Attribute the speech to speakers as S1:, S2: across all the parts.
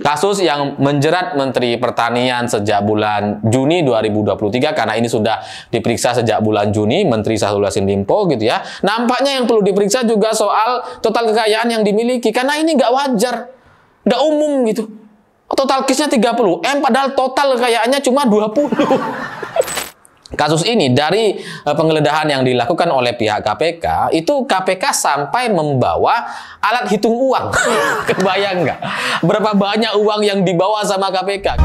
S1: kasus yang menjerat Menteri Pertanian sejak bulan Juni 2023, karena ini sudah diperiksa sejak bulan Juni, Menteri Syahrul Yassin Limpo gitu ya. Nampaknya yang perlu diperiksa juga soal total kekayaan yang dimiliki, karena ini nggak wajar, nggak umum gitu. Total case-nya 30 M, padahal total kekayaannya cuma 20. Kasus ini dari penggeledahan yang dilakukan oleh pihak KPK, itu KPK sampai membawa alat hitung uang. Kebayang nggak? Berapa banyak uang yang dibawa sama KPK?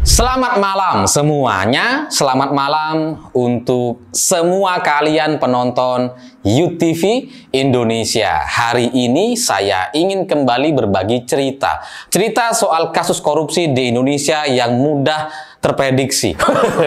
S1: Selamat malam semuanya, selamat malam untuk semua kalian penonton YUTV Indonesia. Hari ini saya ingin kembali berbagi cerita soal kasus korupsi di Indonesia yang mudah terprediksi,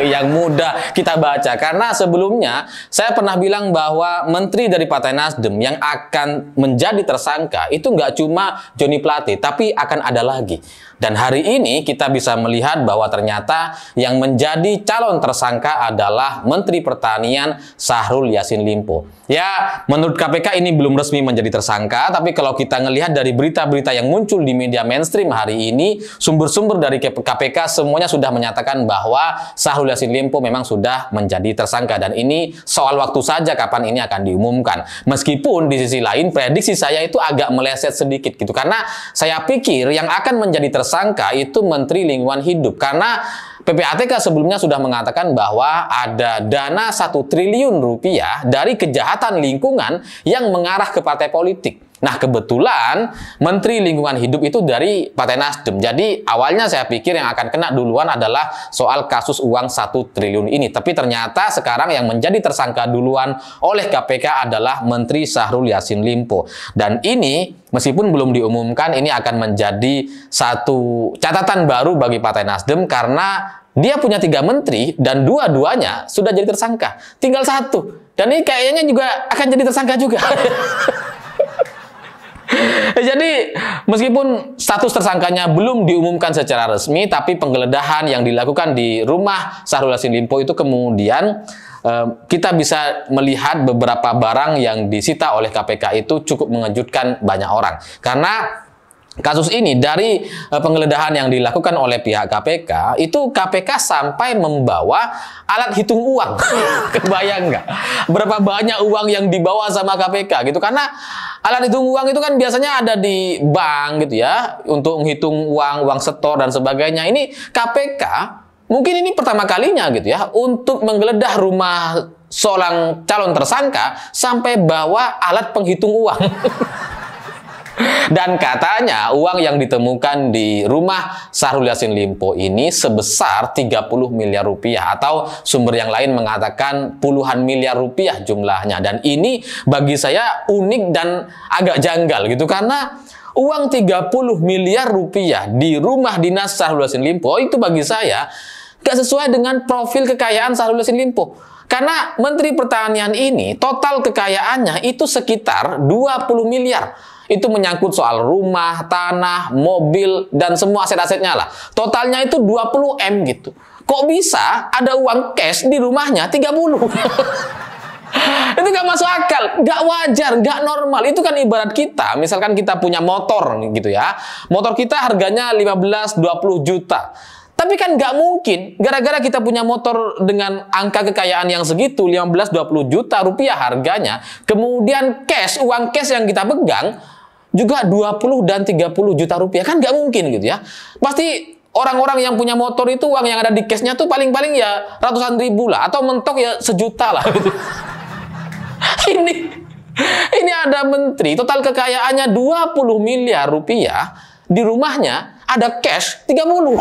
S1: yang mudah kita baca. Karena sebelumnya saya pernah bilang bahwa menteri dari Partai Nasdem yang akan menjadi tersangka itu nggak cuma Joni Plate, tapi akan ada lagi. Dan hari ini kita bisa melihat bahwa ternyata yang menjadi calon tersangka adalah Menteri Pertanian Syahrul Yassin Limpo. Ya, menurut KPK ini belum resmi menjadi tersangka, tapi kalau kita ngelihat dari berita-berita yang muncul di media mainstream hari ini, sumber-sumber dari KPK semuanya sudah menyatakan bahwa Syahrul Yassin Limpo memang sudah menjadi tersangka. Dan ini soal waktu saja kapan ini akan diumumkan. Meskipun di sisi lain prediksi saya itu agak meleset sedikit gitu, karena saya pikir yang akan menjadi tersangka itu Menteri Lingkungan Hidup, karena PPATK sebelumnya sudah mengatakan bahwa ada dana 1 triliun rupiah dari kejahatan lingkungan yang mengarah ke partai politik. Nah, kebetulan Menteri Lingkungan Hidup itu dari Partai Nasdem. Jadi awalnya saya pikir yang akan kena duluan adalah soal kasus uang 1 triliun ini. Tapi ternyata sekarang yang menjadi tersangka duluan oleh KPK adalah Menteri Syahrul Yassin Limpo. Dan ini meskipun belum diumumkan, ini akan menjadi satu catatan baru bagi Partai Nasdem, karena dia punya 3 menteri dan dua-duanya sudah jadi tersangka. Tinggal 1. Dan ini kayaknya juga akan jadi tersangka juga. Jadi meskipun status tersangkanya belum diumumkan secara resmi, tapi penggeledahan yang dilakukan di rumah Syahrul Yassin Limpo itu kemudian kita bisa melihat beberapa barang yang disita oleh KPK itu cukup mengejutkan banyak orang. Karena kasus ini dari penggeledahan yang dilakukan oleh pihak KPK, itu KPK sampai membawa alat hitung uang. Kebayang nggak? Berapa banyak uang yang dibawa sama KPK gitu. Karena alat hitung uang itu kan biasanya ada di bank gitu ya, untuk menghitung uang, uang setor dan sebagainya. Ini KPK mungkin ini pertama kalinya gitu ya, untuk menggeledah rumah seorang calon tersangka sampai bawa alat penghitung uang. Dan katanya uang yang ditemukan di rumah Syahrul Yassin Limpo ini sebesar 30 miliar rupiah, atau sumber yang lain mengatakan puluhan miliar rupiah jumlahnya. Dan ini bagi saya unik dan agak janggal gitu, karena uang 30 miliar rupiah di rumah dinas Syahrul Yassin Limpo itu bagi saya gak sesuai dengan profil kekayaan Syahrul Yassin Limpo. Karena Menteri Pertanian ini total kekayaannya itu sekitar 20 miliar. Itu menyangkut soal rumah, tanah, mobil, dan semua aset-asetnya lah. Totalnya itu 20 M gitu. Kok bisa ada uang cash di rumahnya 30? Itu gak masuk akal, gak wajar, gak normal. Itu kan ibarat kita, misalkan kita punya motor gitu ya. Motor kita harganya 15-20 juta. Tapi kan nggak mungkin, gara-gara kita punya motor dengan angka kekayaan yang segitu, 15-20 juta rupiah harganya, kemudian cash, uang cash yang kita pegang, juga 20 dan 30 juta rupiah. Kan nggak mungkin gitu ya. Pasti orang-orang yang punya motor itu, uang yang ada di cashnya tuh paling-paling ya ratusan ribu lah, atau mentok ya sejuta lah. Gitu. Ini ada menteri, total kekayaannya 20 miliar rupiah, di rumahnya ada cash 30.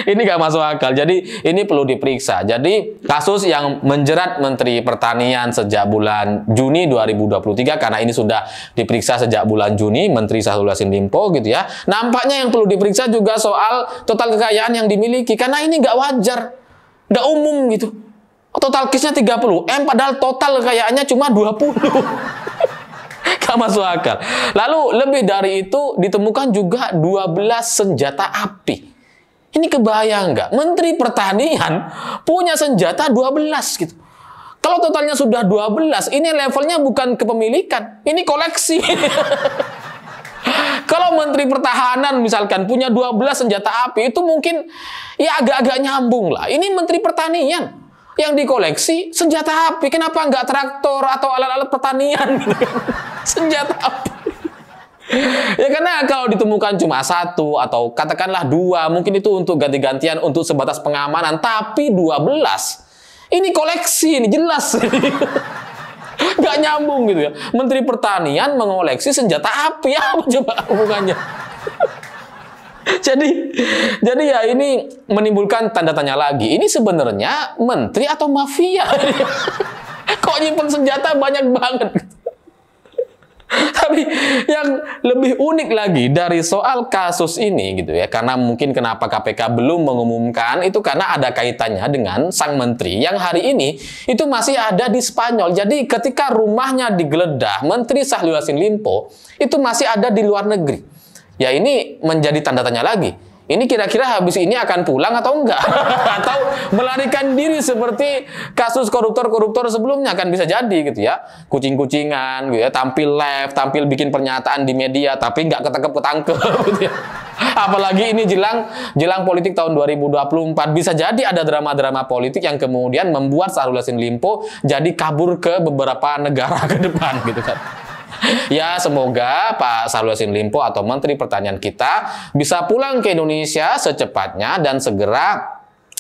S1: Ini gak masuk akal. Jadi ini perlu diperiksa. Jadi kasus yang menjerat Menteri Pertanian sejak bulan Juni 2023, karena ini sudah diperiksa sejak bulan Juni, Menteri Syahrul Yassin Limpo gitu ya. Nampaknya yang perlu diperiksa juga soal total kekayaan yang dimiliki, karena ini gak wajar, gak umum gitu. Total case-nya 30 M, padahal total kekayaannya cuma 20. Gak masuk akal. Lalu lebih dari itu ditemukan juga 12 senjata api. Ini kebayang nggak? Menteri Pertanian punya senjata 12 gitu. Kalau totalnya sudah 12, ini levelnya bukan kepemilikan, ini koleksi. Kalau Menteri Pertahanan misalkan punya 12 senjata api, itu mungkin ya agak-agak nyambung lah. Ini Menteri Pertanian yang dikoleksi senjata api. Kenapa nggak traktor atau alat-alat pertanian? Senjata api. Ya karena kalau ditemukan cuma 1 atau katakanlah 2, mungkin itu untuk ganti-gantian, untuk sebatas pengamanan. Tapi 12, ini koleksi, ini jelas. Nggak nyambung gitu ya. Menteri Pertanian mengoleksi senjata api, apa coba hubungannya? Jadi ya ini menimbulkan tanda tanya lagi. Ini sebenarnya menteri atau mafia? Kok nyimpen senjata banyak banget? Tapi yang lebih unik lagi dari soal kasus ini gitu ya, karena mungkin kenapa KPK belum mengumumkan itu karena ada kaitannya dengan sang menteri yang hari ini itu masih ada di Spanyol. Jadi ketika rumahnya digeledah, Menteri Syahrul Yassin Limpo itu masih ada di luar negeri. Ya ini menjadi tanda tanya lagi. Ini kira-kira habis ini akan pulang atau enggak? Atau melarikan diri seperti kasus koruptor-koruptor sebelumnya, kan bisa jadi gitu ya. Kucing-kucingan gitu ya, tampil live, tampil bikin pernyataan di media tapi nggak ketangkep-ketangkep gitu ya. Apalagi ini jelang politik tahun 2024, bisa jadi ada drama-drama politik yang kemudian membuat Syahrul Yassin Limpo jadi kabur ke beberapa negara ke depan gitu kan. Ya semoga Pak Syahrul Yassin Limpo atau Menteri Pertanian kita bisa pulang ke Indonesia secepatnya dan segera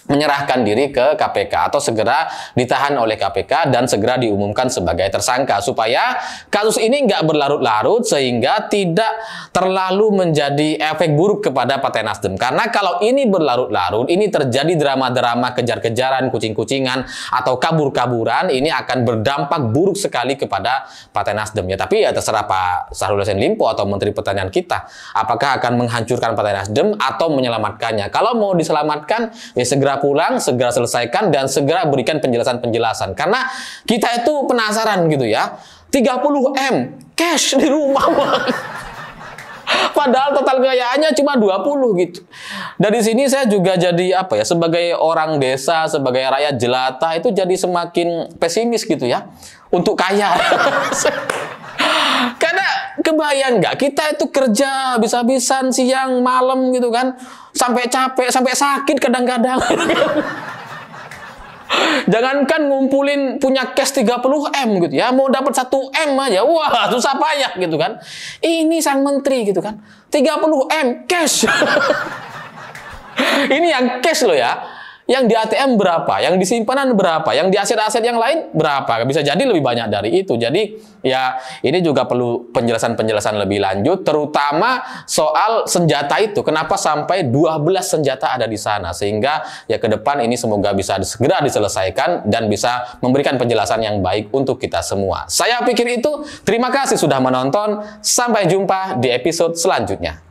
S1: menyerahkan diri ke KPK atau segera ditahan oleh KPK dan segera diumumkan sebagai tersangka supaya kasus ini nggak berlarut-larut sehingga tidak terlalu menjadi efek buruk kepada Partai Nasdem. Karena kalau ini berlarut-larut, ini terjadi drama-drama kejar-kejaran, kucing-kucingan atau kabur-kaburan, ini akan berdampak buruk sekali kepada Partai Nasdem ya. Tapi ya terserah Pak Syahrul Yassin Limpo atau Menteri Pertanian kita, apakah akan menghancurkan Partai Nasdem atau menyelamatkannya. Kalau mau diselamatkan ya segera pulang, segera selesaikan, dan segera berikan penjelasan-penjelasan. Karena kita itu penasaran gitu ya. 30M cash di rumah. Padahal total kekayaannya cuma 20 gitu. Dari sini saya juga jadi apa ya, sebagai orang desa, sebagai rakyat jelata itu jadi semakin pesimis gitu ya. Untuk kaya. Karena kebayang nggak, kita itu kerja habis-habisan siang malam gitu kan, sampai capek, sampai sakit kadang-kadang. Jangankan ngumpulin punya cash 30M gitu ya, mau dapat 1M aja, wah susah payah gitu kan. Ini sang menteri gitu kan, 30M cash. Ini yang cash loh ya. Yang di ATM berapa, yang di simpanan berapa, yang di aset-aset yang lain berapa, bisa jadi lebih banyak dari itu. Jadi ya ini juga perlu penjelasan-penjelasan lebih lanjut, terutama soal senjata itu, kenapa sampai 12 senjata ada di sana, sehingga ya ke depan ini semoga bisa segera diselesaikan dan bisa memberikan penjelasan yang baik untuk kita semua. Saya pikir itu, terima kasih sudah menonton, sampai jumpa di episode selanjutnya.